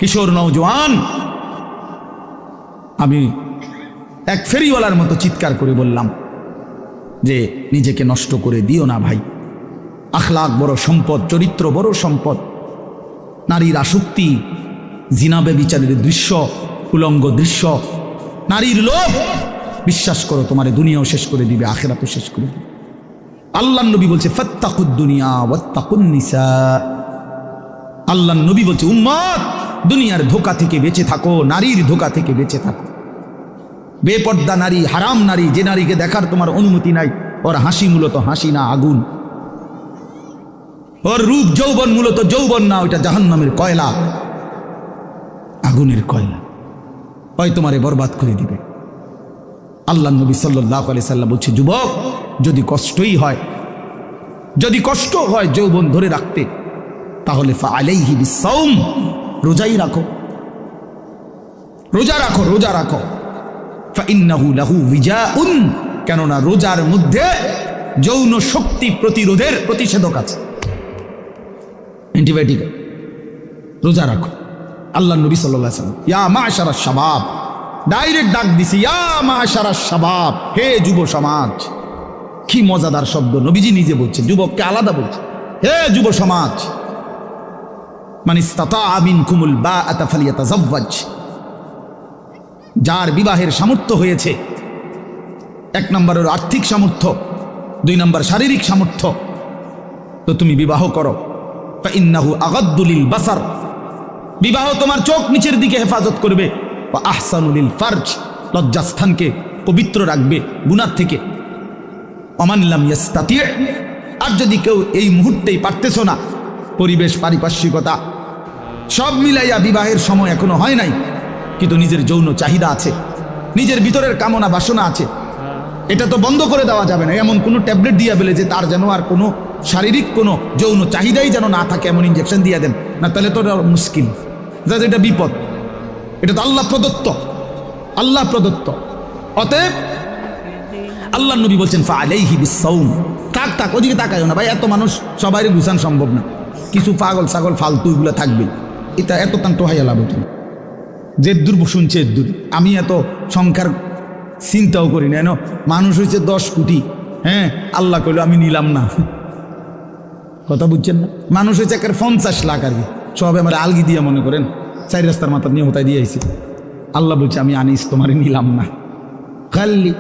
কিশোর নওজোয়ান, আমি এক ফেরিওয়ালার মতো চিৎকার করে বললাম যে নিজেকে নষ্ট করে দিও না ভাই। আখলাক বড় সম্পদ, চরিত্র বড় সম্পদ। নারীর আসক্তি, জিনা ব্যভিচারের দৃশ্য, উলঙ্গ দৃশ্য, নারীর লোভ, বিশ্বাস করো তোমার দুনিয়াও শেষ করে দিবে, আখিরাতও শেষ করে দিবে। আল্লাহর নবী বলছে ফাত্তাকুদ দুনিয়া ওয়াত্তাকুন নিসা। আল্লাহর নবী বলছে উম্মত, দুনিয়ার ধোঁকা থেকে বেঁচে থাকো, নারীর ধোঁকা থেকে বেঁচে থাকো। বেপর্দা নারী, হারাম নারী, যে নারীকে দেখার তোমার অনুমতি নাই, ওর হাসি মূলত হাসি না, আগুন। ওর রূপ যৌবন মূলত যৌবন না, ওইটা জাহান্নামের কয়লা, আগুনের কয়লা। ওই তোমারে বরবাদ করে দিবে। আল্লাহ নবী সাল্লাল্লাহু আলাইহি সাল্লাম বলছে যুবক, যদি কষ্টই হয়, যদি কষ্ট হয় যৌবন ধরে রাখতে, তাহলে ফাআলাইহি বিসাওম, রোজাই রাখো, রোজা রাখো, রোজা রাখো। ফাইন্নাহু লাহু বিজাউন, কেননা রোজার মধ্যে যৌন শক্তি প্রতিরোধের প্রতিষেধক আছে, অ্যান্টিবায়োটিক। রোজা রাখো। আল্লাহ নবী সাল্লাল্লাহু আলাইহি সাল্লাম ইয়া মাশারাশ শাবাব, ডাইরেক্ট ডাক দিছি, ইয়া মাশারাশ শাবাব, হে যুব সমাজ। কি মজাদার শব্দ, নবীজি নিজে বলছেন, যুবককে আলাদা বলছে, হে যুব সমাজ। মান ইসতাতাআ মিনকুমুল বাআতা ফালিয়াতাযাওয়াজ, যার বিবাহের সামর্থ্য হয়েছে, এক নম্বরের আর্থিক সামর্থ্য, দুই নম্বর শারীরিক সামর্থ্য, তো তুমি বিবাহ করো। ফাইন্নাহু আগাদ্দু লিল বাসার, বিবাহ তোমার চোখ নিচের দিকে হেফাজত করবে। ওয়া আহসানু লিল ফারজ, লজ্জাস্থানকে পবিত্র রাখবে গুনাহ থেকে। ওমান লাম ইয়াস্তাতি, আর যদি কেউ এই মুহূর্তেই পারতেছো না, পরিবেশ, পারিপার্শ্বিকতা সব মিলাইয়া বিবাহের সময় এখনো হয় নাই, কিন্তু নিজের যৌন চাহিদা আছে, নিজের ভিতরের কামনা বাসনা আছে, এটা তো বন্ধ করে দেওয়া যাবে না। এমন কোনো ট্যাবলেট দিয়া বলে যে তার যেন আর কোনো শারীরিক কোনো যৌন চাহিদাই যেন না থাকে, এমন ইঞ্জেকশন দিয়ে দেন না, তাহলে তো মুশকিল, এটা বিপদ। এটা তো আল্লাহ প্রদত্ত, আল্লাহ প্রদত্ত। অতএব আল্লাহ নবী বলছেন ফাআলাইহি বিসাওম। থাক থাক, ওদিকে তাকায়ও না ভাই, এত মানুষ সবারই গুছান সম্ভব না, কিছু পাগল ছাগল ফালতু এগুলো থাকবে, এটা এত তান টোহাইয়া লাভ হতো। যে দূর শুনছে দূর, আমি এত সংখ্যার চিন্তাও করি না, এন মানুষ হয়েছে 10 কোটি, হ্যাঁ, আল্লাহ কইল আমি নিলাম না, কথা বুঝছেন না? মানুষ হয়েছে 50 লাখ, আর কি সব আমার আলগি দিয়ে মনে করেন 4 রাস্তার মাথা নিয়ে হোতায় দিয়ে আইছি। আল্লাহ বলছে আমি আনিস, তোমারে নিলাম না, খালি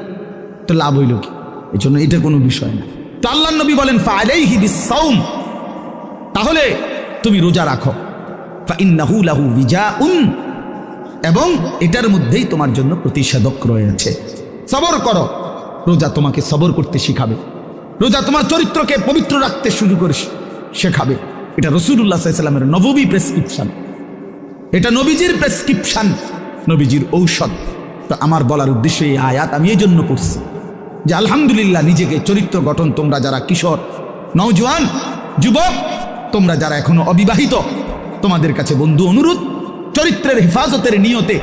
তো লাভ হইল কি? এই জন্য এটা কোনো বিষয় না। তো আল্লাহ নবী বলেন ফাআলাইহি বিসাওম, তাহলে তুমি রোজা রাখো। ফাইন্নাহু লাহু বিজাউন, এবং এটার মধ্যেই তোমার জন্য প্রতিষেধক রয়েছে। সবর করো, রোজা তোমাকে সবর করতে শিখাবে, রোজা তোমার চরিত্রকে পবিত্র রাখতে শুরু করে শেখাবে। এটা রাসূলুল্লাহ সাল্লাল্লাহু আলাইহি ওয়াসাল্লামের নববী প্রেসক্রিপশন, এটা নবীজির প্রেসক্রিপশন, নবীজির ঔষধ। তো আমার বলার উদ্দেশ্য এই আয়াত আমি এই জন্য পড়ছি যে আলহামদুলিল্লাহ, নিজেকে চরিত্র গঠন, তোমরা যারা কিশোর, নওজোয়ান, যুবক, তোমরা যারা এখনো অবিবাহিত, তোমাদের কাছে বন্ধু অনুরোধ, চরিত্রের হেফাজতের নিয়তে,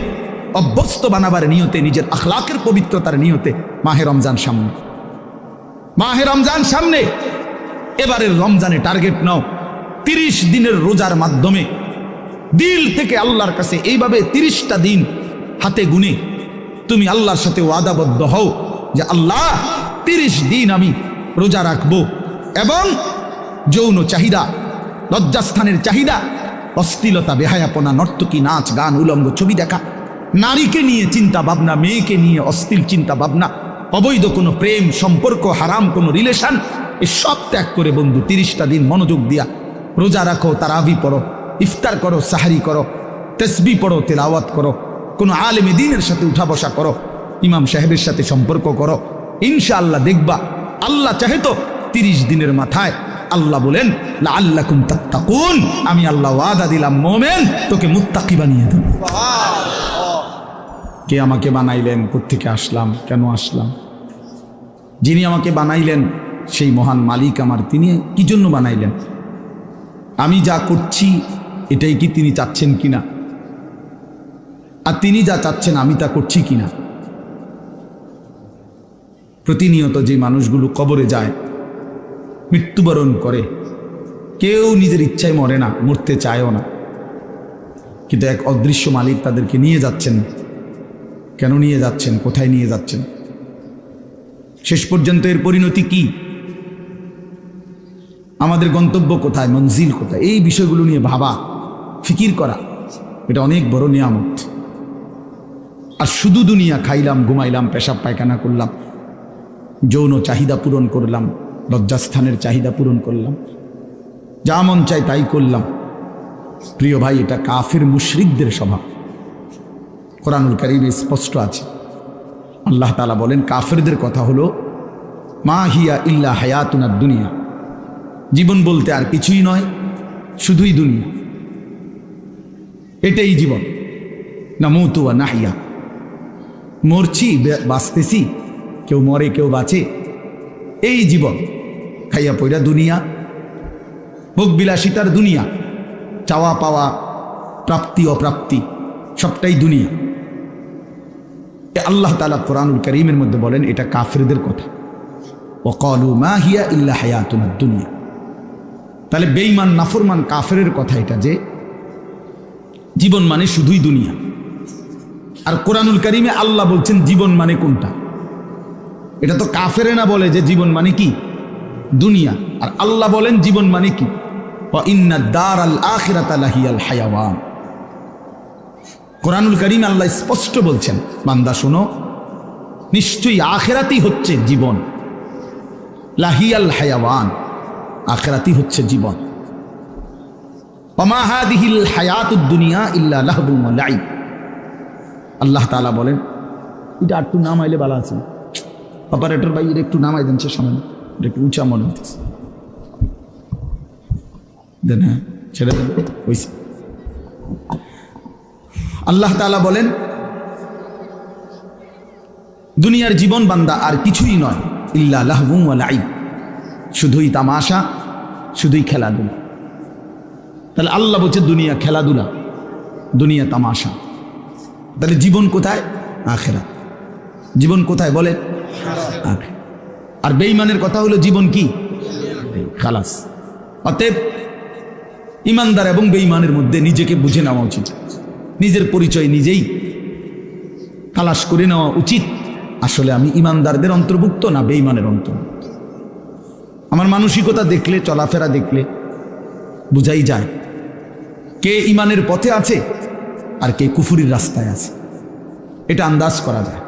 অভ্যস্ত বানাবার নিয়তে, নিজের আখলাকের পবিত্রতার নিয়তে মাহে রমজান সামনে, মাহে রমজান সামনে, এবারের রমজানে টার্গেট নাও 30 দিনের রোজার মাধ্যমে দিল থেকে আল্লাহর কাছে এইভাবে 30টা দিন হাতে গুনে তুমি আল্লাহর সাথে ওয়াদাবদ্ধ হও যে আল্লাহ 30 দিন আমি রোজা রাখবো, এবং যৌন চাহিদা, লজ্জাস্থানের চাহিদা, অশ্লীলতা, বেহায়াপনা, নর্তকী, নাচ গান, উলঙ্গ ছবি দেখা, নারীকে নিয়ে চিন্তা ভাবনা, মেয়েকে নিয়ে অশ্লীল চিন্তা ভাবনা, অবৈধ কোনো প্রেম সম্পর্ক, হারাম কোনো রিলেশন, এ সব ত্যাগ করে বন্ধু 30টা দিন মনোযোগ দিয়া রোজা রাখো, তারাবি পড়ো, ইফতার করো, সাহারি করো, তাসবিহ পড়ো, তেলাওয়াত করো, কোনো আলেমে দ্বীনের সাথে উঠা বসা করো, ইমাম সাহেবের সাথে সম্পর্ক করো, ইনশাআল্লাহ দেখবা আল্লাহ চাহে তো 30 দিনের মাথায় আল্লাহ বলেন লাআল্লাকুম তাত্তাকুন, আমি আল্লাহ ওয়াদা দিলাম মোমেন তোকে মুত্তাকি বানিয়ে দেব। কে আমাকে বানাইলেন, কোত্থেকে আসলাম, কেন আসলাম? যিনি আমাকে বানাইলেন সেই মহান মালিক আমার, তিনি কি জন্য বানাইলেন? আমি যা করছি এটাই কি তিনি চাচ্ছেন কিনা, আর তিনি যা চাচ্ছেন আমি তা করছি কিনা? প্রতিনিয়ত যে মানুষগুলো কবরে যায়, মৃত্যুবরণ করে, কেউ নিজের ইচ্ছায় মরে না, মরতে চায়ও না, কিন্তু এক অদৃশ্য মালিক তাদেরকে নিয়ে যাচ্ছেন। কেন নিয়ে যাচ্ছেন, কোথায় নিয়ে যাচ্ছেন, শেষ পর্যন্ত এর পরিণতি কি, আমাদের গন্তব্য কোথায়, মঞ্জিল কোথায়, এই বিষয়গুলো নিয়ে ভাবা, ফিকির করা, এটা অনেক বড় নিয়ামত। আর শুধু দুনিয়া খাইলাম, ঘুমাইলাম, পেশাব পায়খানা করলাম, যৌন চাহিদা পূরণ করলাম, লজ্জাস্থানের চাহিদা পূরণ করলাম, যা মন চাই তাই করলাম, প্রিয় ভাই, এটা কাফির মুশরিকদের স্বভাব। কোরআনুল কারীমে স্পষ্ট আছে, আল্লাহ তাআলা বলেন কাফিরদের কথা হলো মা হিয়া ইল্লা হায়াতুনা দুনিয়া, জীবন বলতে আর কিছুই নয়, শুধুই দুনিয়া, এটাই জীবন। নামুতু ওয়া নাহইয়া, মরছি বাঁচতেছি, কেউ মরে কেউ বাঁচে, এই জীবন। খাইয়া পয়রা দুনিয়া, ভোগ বিলাসিতার দুনিয়া, চাওয়া পাওয়া, প্রাপ্তি অপ্রাপ্তি, সবটাই দুনিয়া। আল্লাহ তাআলা কোরআনুল কারীমের মধ্যে বলেন এটা কাফিরদের কথা, ওয়াকালু মা হিয়া ইল্লা হায়াতুনা দুনিয়া। তাহলে বেঈমান নাফরমান কাফেরের কথা এটা, যে জীবন মানে শুধুই দুনিয়া। আর কোরআনুল কারীমে আল্লাহ বলছেন জীবন মানে কোনটা, এটা তো কাফেরে না বলে যে জীবন মানে কি দুনিয়া, আর আল্লাহ বলেন জীবন মানে কি ওয়া ইন্না দারাল আখিরাতা লাহিয়াল হায়াওয়ান। কোরআনুল কারীমে আল্লাহ স্পষ্ট বলছেন, বান্দা শোনো, নিশ্চয়ই আখিরাতই হচ্ছে জীবন, লাহিয়াল হায়াওয়ান, আখিরাতই হচ্ছে জীবন। ওয়া মা হাদিহিল হায়াতুদ দুনিয়া ইল্লা লাহবুন ওয়া লাইব। আল্লাহ তাআলা বলেন, এটা একটু নামাইলে ভালো আছে, অপারেটর ভাই এটা একটু নামাই দেন, সে সামনে একটু উঁচা মনে হইতেছে, দেন, হ্যাঁ ছেড়ে দেন, হইছে। আল্লাহ তাআলা বলেন দুনিয়ার জীবন বান্দা আর কিছুই নয়, ইল্লা লাহবুন ওয়া লাইব, শুধুই তামাশা, শুধুই খেলাধুলা। তাহলে আল্লাহ বলছে দুনিয়া খেলাধুলা, দুনিয়া তামাশা। তাহলে জীবন কোথায়? আখিরাত। জীবন কোথায় বলে? আখিরাত। আর বেঈমানের কথা হলো জীবন কি? খালাস। অতএব ইমানদার এবং বেঈমানের মধ্যে নিজেকে বুঝে নেওয়া উচিত, নিজের পরিচয় নিজেই তালাশ করে নেওয়া উচিত। আসলে আমি ইমানদারদের অন্তর্ভুক্ত না বেঈমানের অন্তর্ভুক্ত। আমার মানসিকতা দেখলে, চলাফেরা দেখলে বুঝাই যায় কে ইমানের পথে আছে আর কে কুফুরির রাস্তায় আছে, এটা আন্দাজ করা যায়,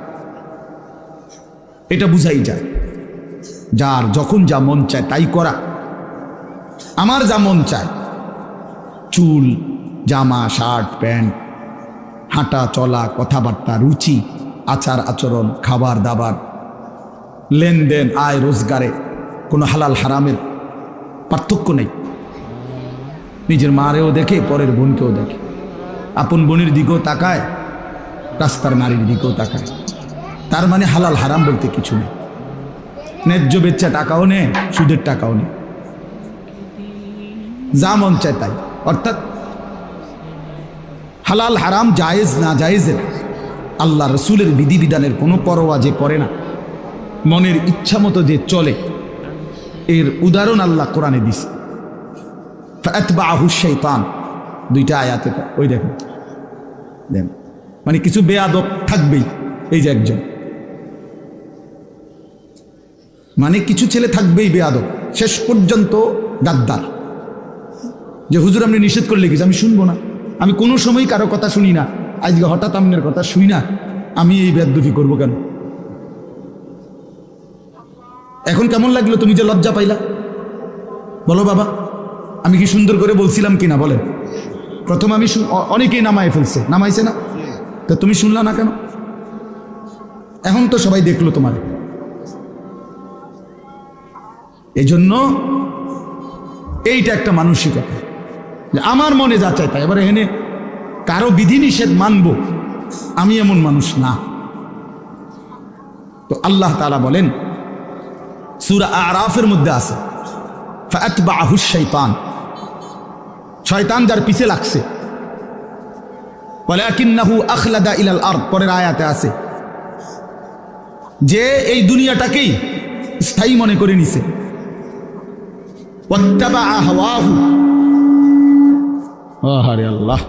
এটা বুঝাই যায়। যার যখন যা মন চায় তাই করা, আমার যা মন চায়, চুল, জামা, শার্ট, প্যান্ট, হাঁটা চলা, কথাবার্তা, রুচি, আচার আচরণ, খাবার দাবার, লেনদেন, আয় রোজগারে কোনো হালাল হারামের পার্থক্য নেই। নিজের মারেও দেখে, পরের বোনকেও দেখে, আপন বোনের দিকেও তাকায়, রাস্তার নারীর দিকেও তাকায়। তার মানে হালাল হারাম বলতে কিছু নেই। ন্যায্য বেচ্চা টাকাও নেয়, সুদের টাকাও নেয়, যা মন চায় তাই। অর্থাৎ হালাল হারাম, জায়েজ না জায়েজের, আল্লাহ রসুলের বিধিবিধানের কোনো পরোয়া যে করে না, মনের ইচ্ছা মতো যে চলে, এর উদাহরণ আল্লাহ কোরআনে দিছে। ফাতবাহু শাইতান, দুইটা আয়াতে, ওই দেখেন, মানে কিছু বেয়াদব থাকবেই। এই যে একজন, মানে কিছু ছেলে থাকবেই বেয়াদব, শেষ পর্যন্ত গাদ্দার, যে হুজুর আপনি নিষেধ করলে কিছু আমি শুনবো না, আমি কোনো সময় কারো কথা শুনি না, আজকে হঠাৎ আপনার কথা শুই না, আমি এই বেয়াদবি করবো কেন? এখন কেমন লাগলো তুমি যে লজ্জা পাইলা? বলো বাবা, আমি কি সুন্দর করে বলছিলাম কিনা বলেন? প্রথম আমি অনেকেই নামায় ফেলছে, নামাইছে না? তো তুমি শুনলা না কেন? এখন তো সবাই দেখলো তোমার। এই জন্য এইটা একটা মানসিকতা, যে আমার মনে যা চাই তাই। এবার এখানে কারো বিধিনিষেধ মানবো, আমি এমন মানুষ না। তো আল্লাহ তাআলা বলেন সূরা আরাফের মধ্যে আছে, ফাতবাহু শাইতান, শয়তান যার পিছে লাগছে। ওয়ালাকিন্নাহু আখলাদা ইলাল আরদ, পরের আয়াতে আছে যে এই দুনিয়াটাকেই স্থায়ী মনে করে নিছে। ওয়াত্তাবা হাওয়াহু, আহারে আল্লাহ,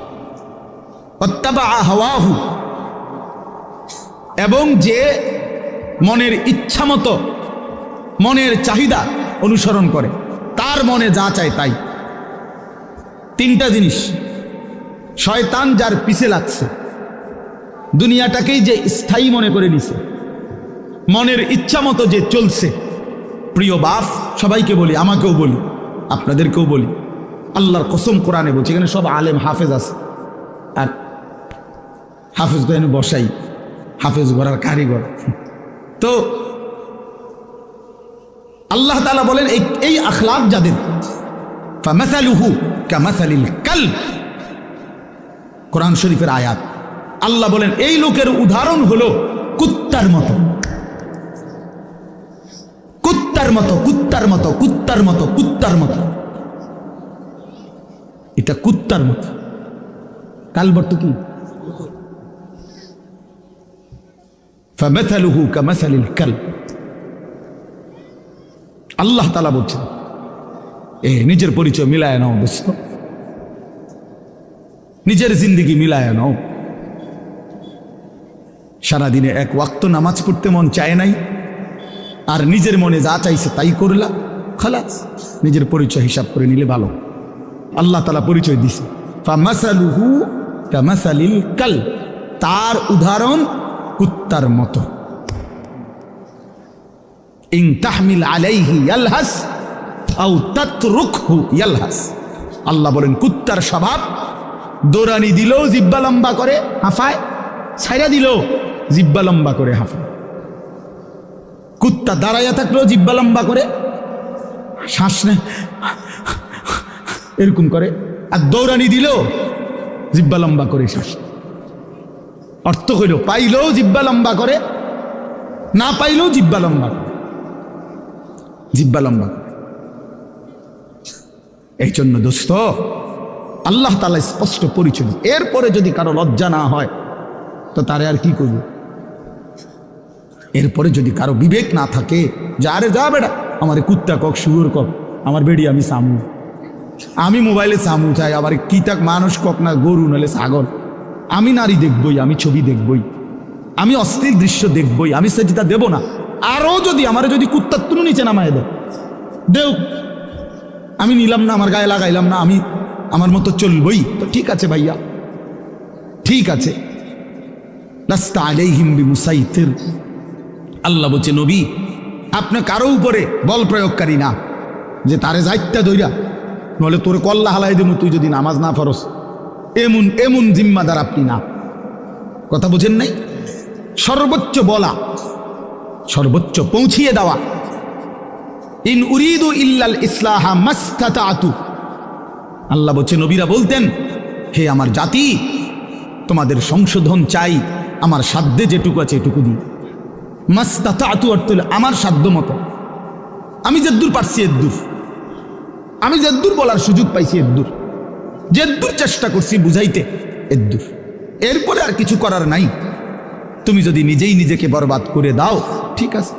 ওয়াত্তাবা হাওয়াহু, এবং যে মনের ইচ্ছা মতো মনের চাহিদা অনুসরণ করে, তার মনে যা চায় তাই। তিনটা জিনিস, শয়তান যার পিছে লাগছে, দুনিয়াটাকেই যে স্থায়ী মনে করে নিছে, মনের ইচ্ছা মতো যে চলছে। প্রিয় বাপ, সবাইকে বলি, আমাকেও বলি, আপনাদেরকেও বলি, আল্লাহর কসম কোরআনে বলছি, এখানে সব আলেম হাফেজ আছে, আর হাফেজ এখানে বসাই, হাফেজ গড়ার কারিগর। তো আল্লাহ তাআলা বলেন এই আখলাক যাদের, ফামাসালুহু কামাসালিল কালব, কোরআন শরীফের আয়াত। আল্লাহ বলেন এই লোকের উদাহরণ হলো কুত্তার মতো, কুত্তার মতো, কুত্তার মতো, কুত্তার মতো, কুত্তার মতো। এটা কুত্তার মতো। কালব তো কি? ফামাসালুহু কামাসালিল কালব। আল্লাহ তাআলা বলছেন, নিজের পরিচয় মিলায় নাও দোস্ত, নিজের জিন্দেগি মিলায় নাও। সারাদিনে এক ওয়াক্ত নামাজ পড়তে মন চায় নাই, আর নিজের মনে যা চাইছে তাই করলা, খালাস। নিজের পরিচয় হিসাব করে নিলে ভালো। আল্লাহ তাআলা পরিচয় দিছে, ফামাসালুহু কামাসালিল কালব, তার উদাহরণ কুত্তার মতো। ইন তাহমিল আলাইহি ইয়ালহাস আও তাতরুকহু ইয়ালহাস। আল্লাহ বলেন কুত্তার স্বভাব, দৌড়ানি দিলেও জিব্বা লম্বা করে হাঁফায়, ছাইরা দিলেও জিব্বা লম্বা করে হাঁফায়। কুত্তা দাঁড়াইয়া থাকলেও জিব্বা লম্বা করে শ্বাস নেয়, এরকম করে, আর দৌড়ানি দিলেও জিব্বা লম্বা করে শ্বাস। অর্থ হইল পাইলেও জিব্বা লম্বা করে, না পাইলেও জিব্বা লম্বা করে, জিব্বা লম্বা করে। এই জন্য দোস্ত, আল্লাহ তাআলা স্পষ্ট পরিচয়। এরপরে যদি কারো লজ্জা না হয় তো তারে আর কি করবে? এরপরে যদি কারো বিবেক না থাকে, যা রে যা বেটা, আমার কুত্তা কক, শুয়োর কক, আমার বেড়ি আমি সামু, আমি মোবাইলে সামু চাই, আবার কি তাক মানুষ কক না গরু নাহলে ছাগল, আমি নারী দেখবই, আমি ছবি দেখবই, আমি অশ্লীল দৃশ্য দেখবই, আমি সেটা দেব না। আরও যদি আমার যদি কুত্তার তুলু নিচে নামায় দেও, আমি নিলাম না, আমার গায়ে লাগাইলাম না, আমি আমার মতো চলবই, তো ঠিক আছে ভাইয়া, ঠিক আছে। লাস্তা আলাইহিম বিমুসাইতির। আল্লাহ বলছে, নবী আপনি কারো উপরে বল প্রয়োগকারী না, যে তারে যাইত্যা দইরা নলে তোর কল্লা হালাই দেবো তুই যদি নামাজ না ফরস, এমন এমন জিম্মাদার আপনি না। কথা বুঝেন নাই? সর্বোচ্চ বলা, সর্বোচ্চ পৌঁছিয়ে দেওয়া। ইন উরিদু ইল্লাল ইসলাহা মাস্তাতাতু। আল্লাহ বলছে, নবীরা বলতেন, হে আমার জাতি, তোমাদের সংশোধন চাই, আমার সাধ্যে যেটুকু আছে এটুকু দিই। মাস্তাতাতু অর্থ হলো আমার সাধ্য মতো, আমি যেদূর পারছি এদূর, আমি যেদূর বলার সুযোগ পাইছি এদূর, যেদূর চেষ্টা করছি বুঝাইতে এদূর, এরপরে আর কিছু করার নাই। তুমি যদি নিজেই নিজেকে বরবাদ করে দাও, ঠিক আছে,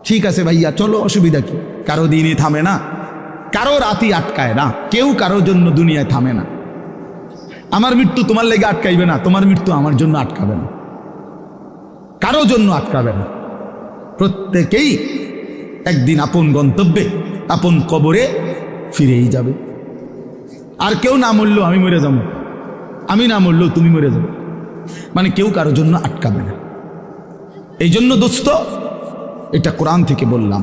ঠিক আছে ভাইয়া, চলো, অসুবিধা কি? কারো দিনই থামে না, কারো রাতই আটকায় না, কেউ কারোর জন্য দুনিয়ায় থামে না। আমার মৃত্যু তোমার লেগে আটকাইবে না, তোমার মৃত্যু আমার জন্য আটকাবে না, কারো জন্য আটকাবে না। প্রত্যেকেই একদিন আপন গন্তব্যে, আপন কবরে ফিরেই যাবে। আর কেউ না মরলেও আমি মরে যাব, আমি না মরলেও তুমি মরে যাবে, মানে কেউ কারোর জন্য আটকাবে না। এই জন্য দোস্ত, এটা কোরআন থেকে বললাম।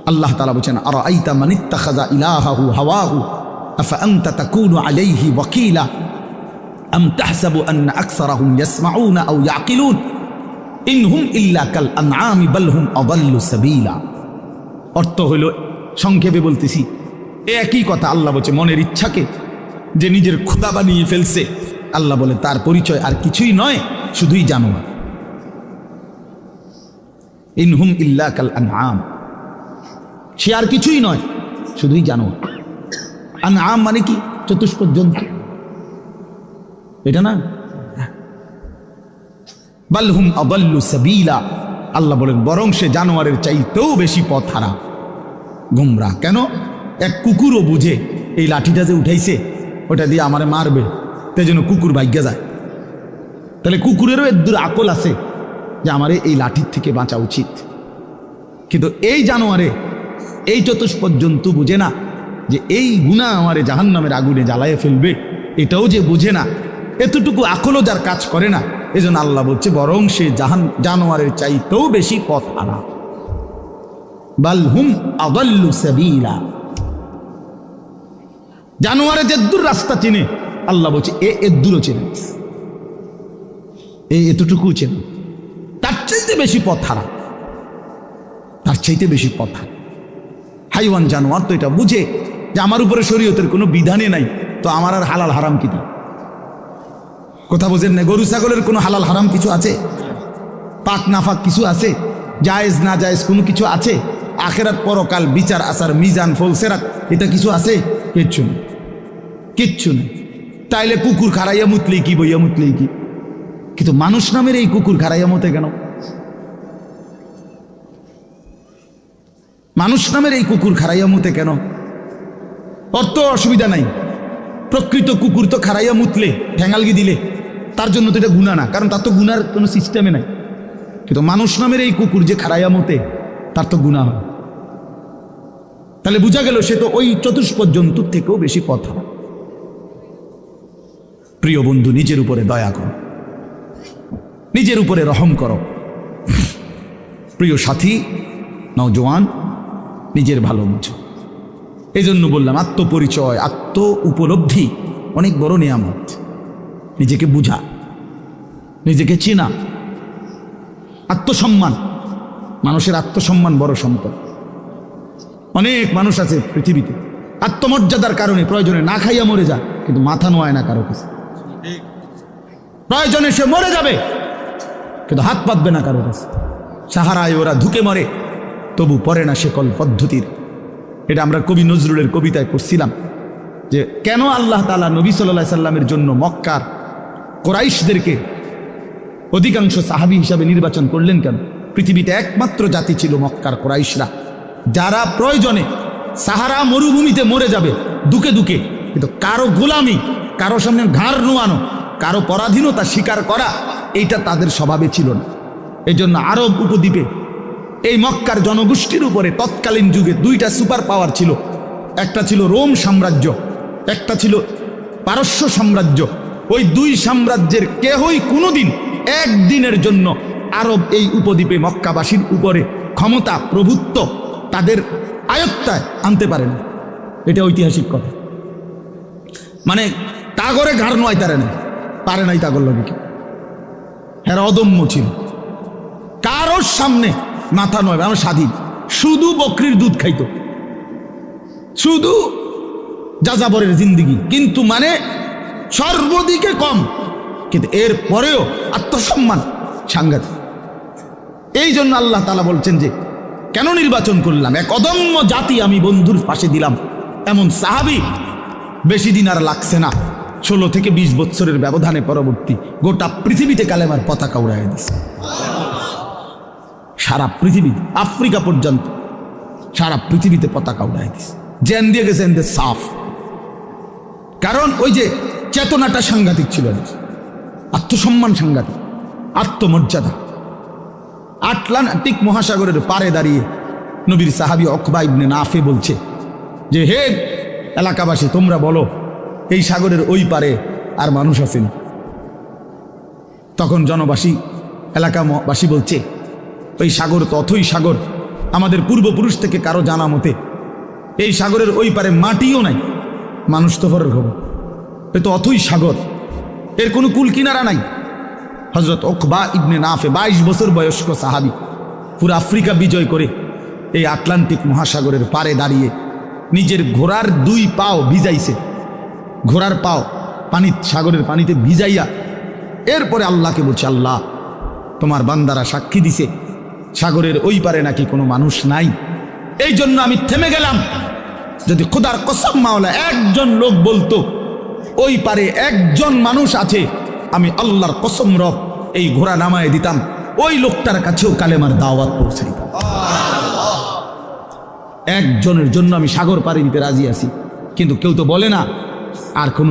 আল্লাহ তাআলা বলেন, আরাআইতা মান ইত্তাখাযা ইলাহাহু হাওয়াহু আফা আনতা তাকুনু আলাইহি ওয়াকিলা আম তাহসাবু আন্না আকসারাহুম ইয়াসমাউনা আও ইয়াকিলুন ইনহুম ইল্লা কাল আনআমি বাল হুম আযাল্লু সাবিলা। অর্থ হইল, সংক্ষেপে বলতেছি, একই কথা। আল্লাহ বলছে, মনের ইচ্ছাকে যে নিজের খোদা বানিয়ে ফেলছে, আল্লাহ বলে তার পরিচয় আর কিছুই নয়, শুধুই জানোয়ার। ইনহুম ইল্লা কাল আনআম, সে আর কিছুই নয়, শুধুই জানোয়ার। আনআম মানে কি? চতুষ্পদ জন্তু, এটা না? বাল হুম আযাল্লু সাবিলা। আল্লাহ বলেন, বরং সে জানোয়ারের চাইতেও বেশি পথ হারা, গুমরা। কেন? এক কুকুরও বুঝে এই লাঠিটা যে উঠাইছে ওটা দিয়ে আমারে মারবে, তাই জন্য কুকুর ভাগ্যে যায়। তাহলে কুকুরেরও এর আকল আছে যে আমারে এই লাঠির থেকে বাঁচা উচিত, কিন্তু এই জানোয়ারে এই চতুষ্পদ জন্তু বুঝে না যে এই গুনাহ আমারে জাহান্নামের আগুনে জ্বালায় ফেলবে, এটাও যে বুঝে না, এতটুকু আকলও যার কাজ করে না, এজন্য আল্লাহ বলছে বরং সে জানোয়ারের চাইতেও বেশি পথ হারা। বাল হুম আদাল্লু সাবিলা। জানোয়ারে যেদূর রাস্তা চিনে, আল্লাহ বলছে এদূরও চেনে, এতটুকু চেনে, তার চাইতে বেশি পথ হারা, তার চাইতে বেশি পথ হারা। হাইওয়ান জানোয়ার তো এটা বুঝে যে আমার উপরে শরীয়তের কোনো বিধানে নাই, তো আমার আর হালাল হারাম কি? কথা বোঝেন না? গরু ছাগলের কোনো হালাল হারাম কিছু আছে? পাক নাফাক কিছু আছে? জায়েজ না জায়েজ কোনো কিছু আছে? আখেরাত পরকাল বিচার আচার মিজান ফলসেরাত এটা কিছু আছে? কিচ্ছু নেই, কিচ্ছু নেই। তাইলে কুকুর খারাইয়া মুতলেই কি, বইয়া মুতলেই কি? কিন্তু মানুষ নামের এই কুকুর খারাইয়া মতে কেন? মানুষ নামের এই কুকুর খারাইয়া মুতে কেন? অর্থ অসুবিধা নাই, প্রকৃত কুকুর তো খারাইয়া মুতলে ঠ্যাঙালগি দিলে তার জন্য তো এটা গুনাহ না, কারণ তার তো গুনার কোনো সিস্টেমে নাই। কিন্তু মানুষ নামের এই কুকুর যে খারাইয়া মতে, তার তো গুনাহ হয়। তাহলে বোঝা গেল সে তো ওই চতুষ্পদ জন্তুর থেকেও বেশি পথ হারা। প্রিয় বন্ধু, নিজের উপরে দয়া করো, নিজের উপরে রহম করো। প্রিয় সাথী নওজোয়ান, নিজের ভালো বুঝো। এই জন্য বললাম আত্মপরিচয়, আত্ম উপলব্ধি অনেক বড় নিয়ামত। নিজেকে বুঝা, নিজেকে চেনা, আত্মসম্মান। মানুষের আত্মসম্মান বড় সম্পদ। অনেক মানুষ আছে পৃথিবীতে আত্মমর্যাদার কারণে প্রয়োজনে না খাইয়া মরে যায়, কিন্তু মাথা নোয়ায় না কারো কাছে। প্রয়োজনে সে মরে যাবে, কিন্তু হাত পাতবে না কারো কাছে। সাহারায় ওরা ধুকে মরে, তবু পড়ে না সেকল পদ্ধতির। এটা আমরা কবি নজরুলের কবিতায় পড়ছিলাম যে কেন আল্লাহ তাআলা নবী সাল্লাল্লাহু আলাইহি সাল্লামের জন্য মক্কার কুরাইশদেরকে অধিকাংশ সাহাবী হিসাবে নির্বাচন করলেন কেন? পৃথিবীতে একমাত্র জাতি ছিল মক্কার কুরাইশরা, যারা প্রয়োজনে সাহারা মরুভূমিতে মরে যাবে দুকে দুকে, কিন্তু কারো গোলামি, কারো সামনে ঘাড় নোয়ানো, কারো পরাধীনতা স্বীকার করা, এইটা তাদের স্বভাবে ছিল না। এই জন্য আরব উপদ্বীপে এই মক্কার জনগোষ্ঠীর উপরে তৎকালীন যুগে দুইটা সুপার পাওয়ার ছিল। একটা ছিল রোম সাম্রাজ্য, একটা ছিল পারস্য সাম্রাজ্য। ওই দুই সাম্রাজ্যের কেহই কোনোদিন একদিনের জন্য আরব এই উপদ্বীপে মক্কাবাসীর উপরে ক্ষমতা প্রভুত্ব তাদের আয়ত্তায় আনতে পারে না। এটা ঐতিহাসিক কথা। মানে তাগরে ঘাড় নয় তারে না, পারে নাই তাগর লগে কি, হ্যাঁ অদম্য ছিল, কারোর সামনে মাথা নয়, আমার স্বাধীন। শুধু বকরির দুধ খাইতো, শুধু যাযাবরের জিন্দিগি, কিন্তু মানে সর্বদিকে কম, কিন্তু এর পরেও আত্মসম্মান সাংঘাতিক। এই জন্য আল্লাহ তাআলা বলছেন যে কেন নির্বাচন করলাম, এক অদম্য জাতি আমি বন্ধুর পাশে দিলাম। এমন সাহাবী বেশি দিন আর লাগছে না, 16 থেকে 20 বছরের ব্যবধানে পরবর্তী গোটা পৃথিবীতে কালেমার পতাকা উড়াইয়া দিছে। সারা পৃথিবী, আফ্রিকা পর্যন্ত সারা পৃথিবীতে পতাকা উড়াই দিছে। জেন দিয়ে গেছে এনদের সাফ, কারণ ওই যে চেতনাটা সাংঘাতিক ছিল, আত্মসম্মান সাংঘাতিক, আত্মমর্যাদা। আটলান্টিক মহাসাগরের পারে দাঁড়িয়ে নবীর সাহাবী উকবা ইবনে নাফে বলছে যে হে এলাকাবাসী, তোমরা বলো এই সাগরের ওই পারে আর মানুষ আছেন? তখন জনবাসী, এলাকাবাসী বলছে ওই সাগর তো অথই সাগর, আমাদের পূর্বপুরুষ থেকে কারো জানা মতে এই সাগরের ওই পারে মাটিও নাই, মানুষ তো পরের খবর, এ তো অথই সাগর, এর কোনো কুল কিনারা নাই। হযরত উকবা ইবনে নাফে 22 বছর বয়স্ক সাহাবী, পুরো আফ্রিকা বিজয় করে এই আটলান্টিক মহাসাগরের পারে দাঁড়িয়ে নিজের ঘোড়ার 2 পাও ভিজাইছে, ঘোড়ার পাও পানি, সাগরের পানিতে ভিজাইয়া এরপরে আল্লাহকে বলছে, আল্লাহ তোমার বান্দারা সাক্ষী দিছে সাগরের ওই পারে নাকি কোনো মানুষ নাই, এই জন্য আমি থেমে গেলাম। যদি খোদার কসম মাওলা একজন লোক বলতো ওই পারে একজন মানুষ আছে, আমি আল্লাহর কসম রব এই ঘোড়া নামায় দিতাম, ওই লোকটার কাছেও কালেমার দাওয়াত পৌঁছাইতাম। একজনের জন্য আমি সাগর পাড়ি দিতে রাজি আছি, কিন্তু কেউ তো বলে না আর কোন